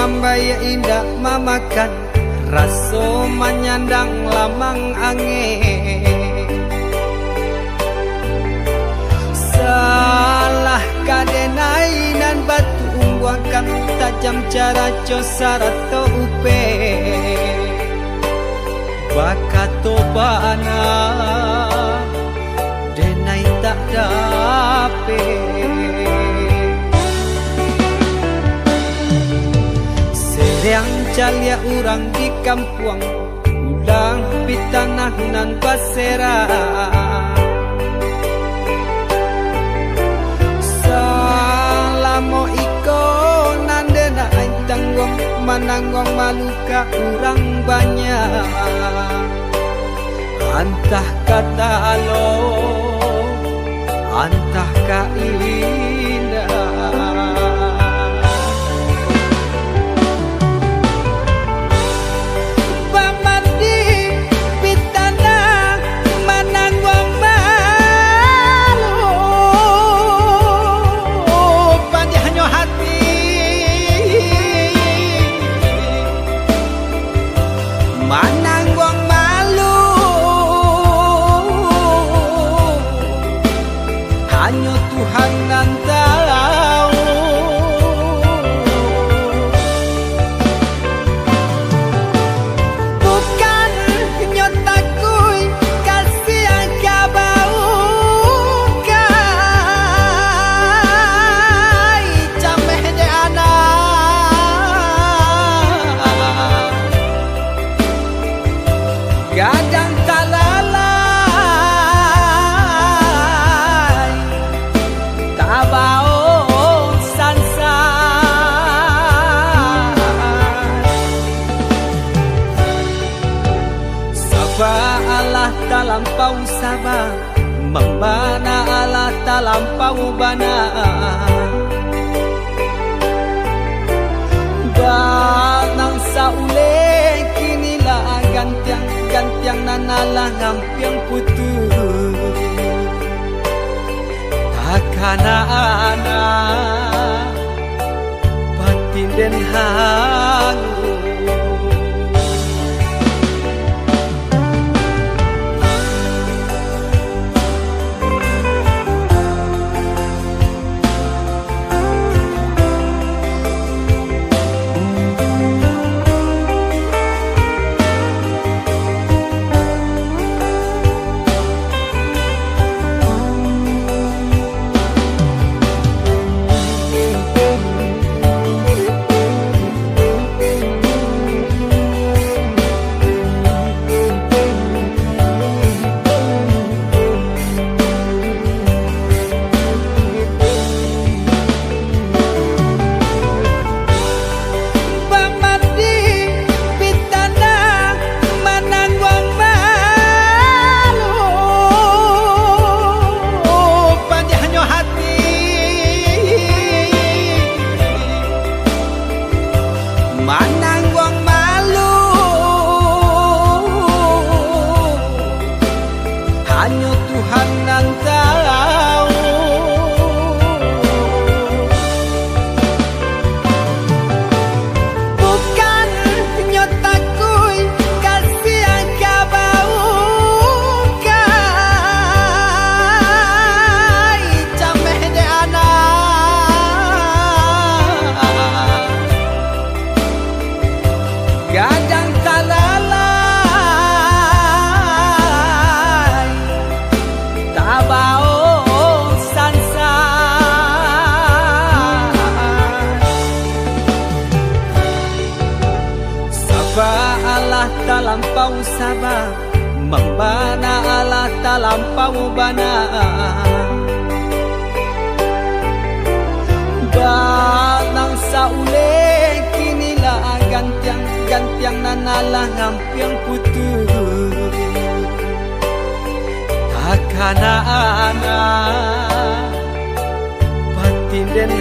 mambaya indah mamakan raso manyandang lamang angin. Salah kadenai nan batu umbuakan tajam cara cosara to upe bakato bana denai tak dape. Yang calia urang di kampung ulang pitanah nan pasera. Salamo iko nandena aing tanggung mananggong maluka urang banyak. Antah kata alo antah ka indah. Hanya Tuhan yang tahu. Bukan nyotaku kasih yang kabau kai cameh de anak gadang talala Allah talampau sabar membana Allah talampau bana danang saule kinilah gantiang nanalah ngampiang putus takana anak batin den hangu. Hanya Tuhan yang tahu. Bukan nyotaku kasih yang kabau kai cameh de anak gadang talala Allah talampau sabar membana Allah talampau bana danang saule kinilah gantiang nanalah ngampiang putus takana anak batin den